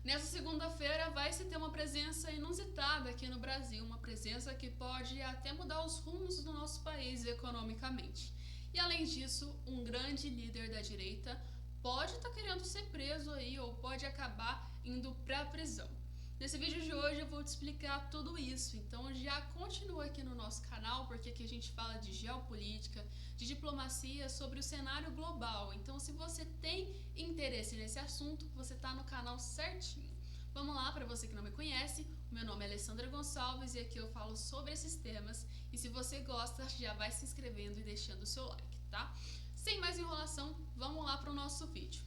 Nessa segunda-feira vai se ter uma presença inusitada aqui no Brasil, uma presença que pode até mudar os rumos do nosso país economicamente. E além disso, um grande líder da direita pode estar querendo ser preso aí ou pode acabar indo para a prisão. Nesse vídeo de hoje eu vou te explicar tudo isso, então já continua aqui no nosso canal, porque aqui a gente fala de geopolítica, de diplomacia, sobre o cenário global. Então se você tem interesse nesse assunto, você está no canal certinho. Vamos lá, para você que não me conhece, o meu nome é Alessandra Gonçalves e aqui eu falo sobre esses temas. E se você gosta, já vai se inscrevendo e deixando o seu like, tá? Sem mais enrolação, vamos lá para o nosso vídeo.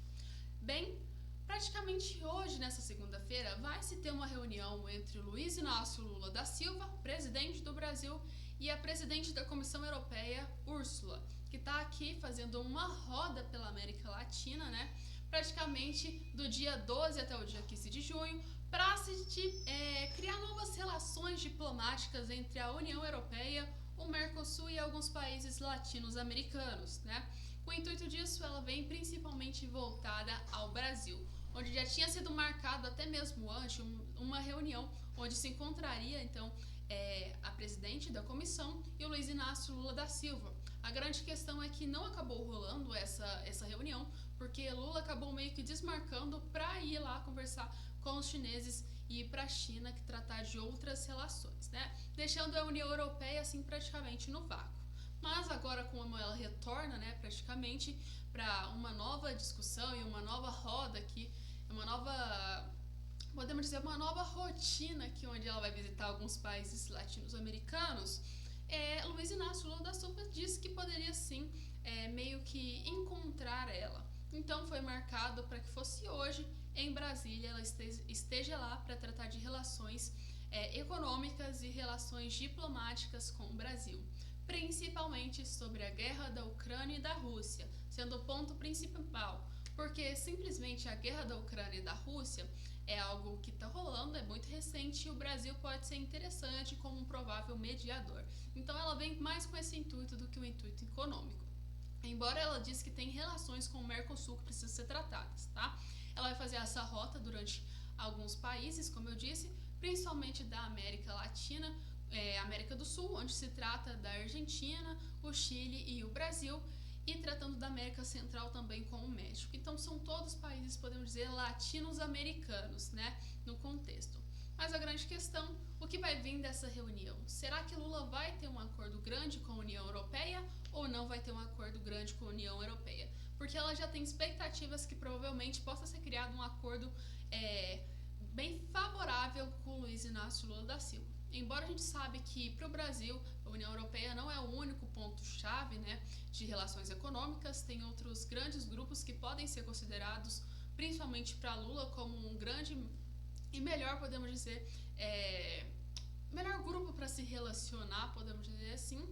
Bem, praticamente hoje, nessa segunda-feira, vai se ter uma reunião entre o Luiz Inácio Lula da Silva, presidente do Brasil, e a presidente da Comissão Europeia, Ursula, que está aqui fazendo uma roda pela América Latina, né? Praticamente do dia 12 até o dia 15 de junho, para criar novas relações diplomáticas entre a União Europeia, o Mercosul e alguns países latino-americanos, né? Com o intuito disso, ela vem principalmente voltada ao Brasil, onde já tinha sido marcado até mesmo antes uma reunião onde se encontraria então a presidente da comissão e o Luiz Inácio Lula da Silva. A grande questão é que não acabou rolando essa reunião, porque Lula acabou meio que desmarcando para ir lá conversar com os chineses e ir para a China que tratar de outras relações, né? Deixando a União Europeia assim praticamente no vácuo. Mas agora, como ela retorna, né, praticamente para uma nova discussão e uma nova roda aqui, podemos dizer, uma nova rotina aqui, onde ela vai visitar alguns países latino-americanos, Luiz Inácio Lula da Silva disse que poderia sim meio que encontrar ela. Então foi marcado para que fosse hoje em Brasília, ela esteja lá para tratar de relações econômicas e relações diplomáticas com o Brasil, principalmente sobre a guerra da Ucrânia e da Rússia, sendo o ponto principal, porque simplesmente a guerra da Ucrânia e da Rússia é algo que está rolando, é muito recente e o Brasil pode ser interessante como um provável mediador. Então ela vem mais com esse intuito do que o intuito econômico. Embora ela disse que tem relações com o Mercosul que precisam ser tratadas, tá? Ela vai fazer essa rota durante alguns países, como eu disse, principalmente da América Latina, América do Sul, onde se trata da Argentina, o Chile e o Brasil, e tratando da América Central também com o México. Então são todos países, podemos dizer, latinos-americanos, né, no contexto. Mas a grande questão, o que vai vir dessa reunião? Será que Lula vai ter um acordo grande com a União Europeia ou não vai ter um acordo grande com a União Europeia? Porque ela já tem expectativas que provavelmente possa ser criado um acordo bem favorável com o Luiz Inácio Lula da Silva. Embora a gente sabe que para o Brasil a União Europeia não é o único ponto-chave, né, de relações econômicas, tem outros grandes grupos que podem ser considerados, principalmente para Lula, como um grande e melhor, podemos dizer, melhor grupo para se relacionar, podemos dizer assim,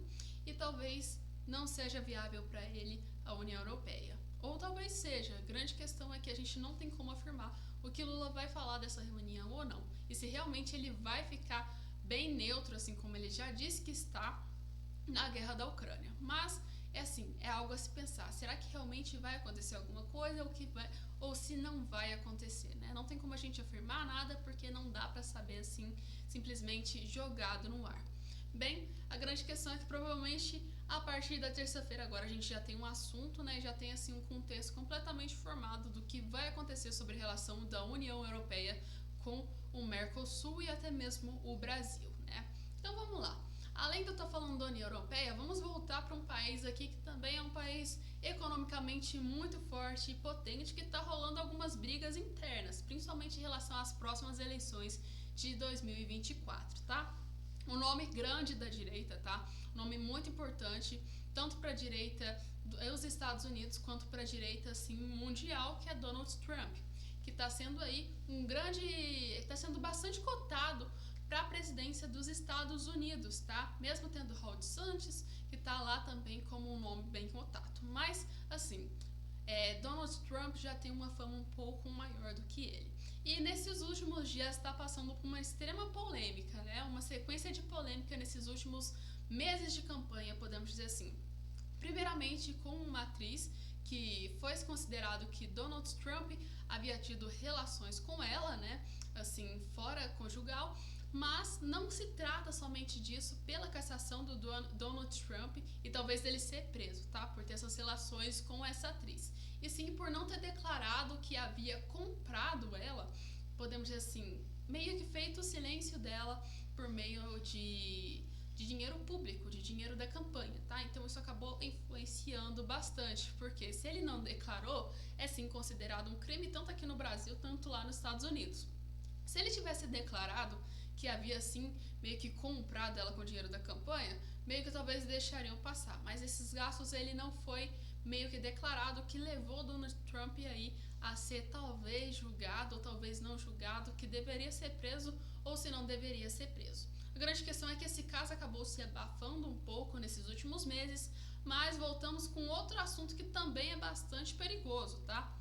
e talvez não seja viável para ele a União Europeia. Ou talvez seja. A grande questão é que a gente não tem como afirmar o que Lula vai falar dessa reunião ou não. E se realmente ele vai ficar bem neutro, assim como ele já disse que está na guerra da Ucrânia. Mas é algo a se pensar. Será que realmente vai acontecer alguma coisa ou se não vai acontecer, né? Não tem como a gente afirmar nada porque não dá para saber assim, simplesmente jogado no ar. Bem, a grande questão é que provavelmente a partir da terça-feira agora a gente já tem um assunto, né? Já tem assim um contexto completamente formado do que vai acontecer sobre a relação da União Europeia com o Mercosul e até mesmo o Brasil, né? Então vamos lá. Além de eu estar falando da União Europeia, vamos voltar para um país aqui que também é um país economicamente muito forte e potente, que está rolando algumas brigas internas, principalmente em relação às próximas eleições de 2024, tá? Um nome grande da direita, tá? Um nome muito importante, tanto para a direita dos Estados Unidos quanto para a direita assim, mundial, que é Donald Trump, que está sendo aí está sendo bastante cotado para a presidência dos Estados Unidos, tá? Mesmo tendo Ron DeSantis, que está lá também como um nome bem cotado. Mas, assim, Donald Trump já tem uma fama um pouco maior do que ele. E nesses últimos dias está passando por uma extrema polêmica, né? Uma sequência de polêmica nesses últimos meses de campanha, podemos dizer assim. Primeiramente com uma atriz que foi considerado que Donald Trump havia tido relações com ela, né, assim, fora conjugal, mas não se trata somente disso pela cassação do Donald Trump e talvez dele ser preso, tá, por ter essas relações com essa atriz, e sim por não ter declarado que havia comprado ela, podemos dizer assim, meio que feito o silêncio dela por meio de dinheiro público, de dinheiro da campanha, tá? Então isso acabou influenciando bastante, porque se ele não declarou, é sim considerado um crime tanto aqui no Brasil, tanto lá nos Estados Unidos. Se ele tivesse declarado que havia sim meio que comprado ela com o dinheiro da campanha, meio que talvez deixariam passar, mas esses gastos ele não foi meio que declarado, que levou Donald Trump aí a ser talvez julgado ou talvez não julgado, que deveria ser preso ou se não deveria ser preso. A grande questão é que esse caso acabou se abafando um pouco nesses últimos meses, mas voltamos com outro assunto que também é bastante perigoso, tá?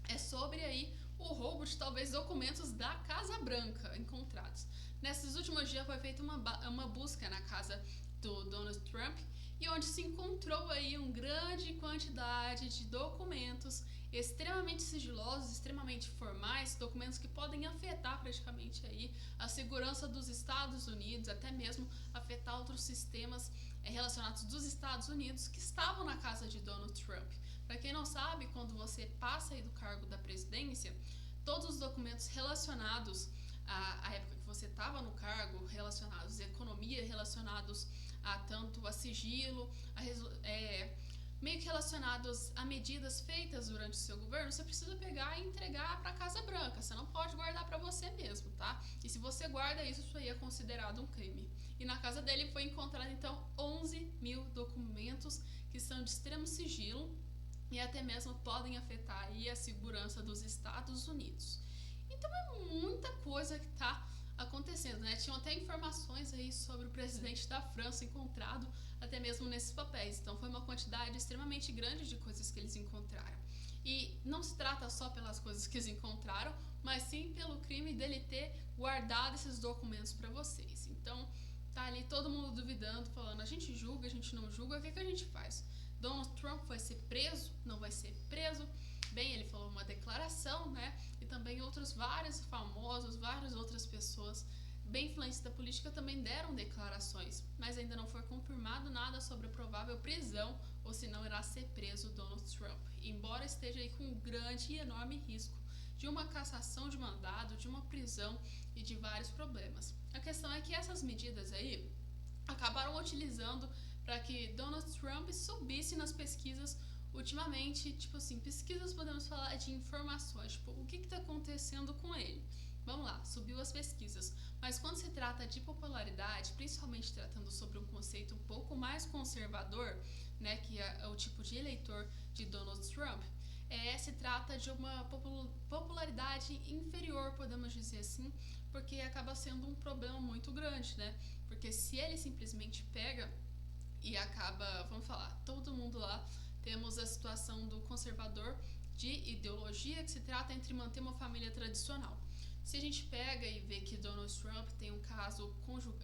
É sobre aí o roubo de talvez documentos da Casa Branca encontrados. Nesses últimos dias foi feita uma busca na casa do Donald Trump e onde se encontrou aí uma grande quantidade de documentos extremamente sigilosos, extremamente formais, documentos que podem afetar praticamente aí a segurança dos Estados Unidos, até mesmo afetar outros sistemas relacionados dos Estados Unidos que estavam na casa de Donald Trump. Para quem não sabe, quando você passa aí do cargo da presidência, todos os documentos relacionados à época que você estava no cargo, relacionados à economia, relacionados a tanto a sigilo, meio que relacionados a medidas feitas durante o seu governo, você precisa pegar e entregar para a Casa Branca. Você não pode guardar para você mesmo, tá? E se você guarda isso, isso aí é considerado um crime. E na casa dele foi encontrado, então, 11.000 documentos que são de extremo sigilo e até mesmo podem afetar aí a segurança dos Estados Unidos. Então é muita coisa que está acontecendo, né? Tinham até informações aí sobre o presidente da França encontrado até mesmo nesses papéis. Então foi uma quantidade extremamente grande de coisas que eles encontraram. E não se trata só pelas coisas que eles encontraram, mas sim pelo crime dele ter guardado esses documentos para vocês. Então tá ali todo mundo duvidando, falando: a gente julga, a gente não julga, o que a gente faz? Donald Trump vai ser preso? Não vai ser preso? Bem, ele falou uma declaração, né? E também outros vários famosos, várias outras pessoas bem influentes da política também deram declarações, mas ainda não foi confirmado nada sobre a provável prisão ou se não irá ser preso Donald Trump, embora esteja aí com um grande e enorme risco de uma cassação de mandado, de uma prisão e de vários problemas. A questão é que essas medidas aí acabaram utilizando para que Donald Trump subisse nas pesquisas ultimamente, tipo assim, pesquisas podemos falar de informações, tipo, o que está acontecendo com ele? Vamos lá, subiu as pesquisas, mas quando se trata de popularidade, principalmente tratando sobre um conceito um pouco mais conservador, né, que é o tipo de eleitor de Donald Trump, se trata de uma popularidade inferior, podemos dizer assim, porque acaba sendo um problema muito grande, né? Porque se ele simplesmente pega e acaba, vamos falar, todo mundo lá, temos a situação do conservador de ideologia, que se trata entre manter uma família tradicional. Se a gente pega e vê que Donald Trump tem um caso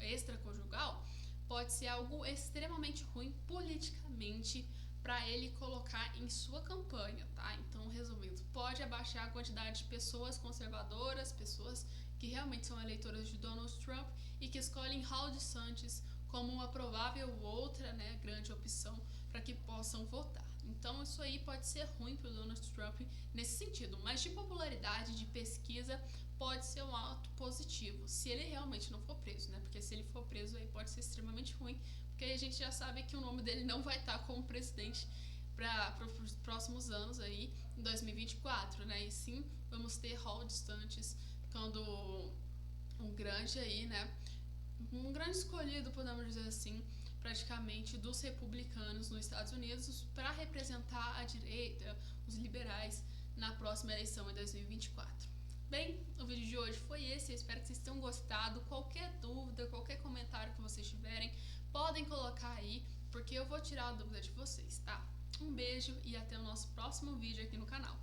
extraconjugal, pode ser algo extremamente ruim politicamente para ele colocar em sua campanha, tá? Então, resumindo, pode abaixar a quantidade de pessoas conservadoras, pessoas que realmente são eleitoras de Donald Trump e que escolhem Ron DeSantis como uma provável outra, né, grande opção para que possam votar. Então isso aí pode ser ruim para o Donald Trump nesse sentido, mas de popularidade, de pesquisa, pode ser um ato positivo, se ele realmente não for preso, né? Porque se ele for preso aí pode ser extremamente ruim, porque aí a gente já sabe que o nome dele não vai estar como presidente para os próximos anos aí, em 2024, né? E sim, vamos ter Ron DeSantis quando um grande aí, né? Um grande escolhido, podemos dizer assim, praticamente dos republicanos nos Estados Unidos para representar a direita, os liberais, na próxima eleição em 2024. Bem, o vídeo de hoje foi esse, eu espero que vocês tenham gostado. Qualquer dúvida, qualquer comentário que vocês tiverem, podem colocar aí, porque eu vou tirar a dúvida de vocês, tá? Um beijo e até o nosso próximo vídeo aqui no canal.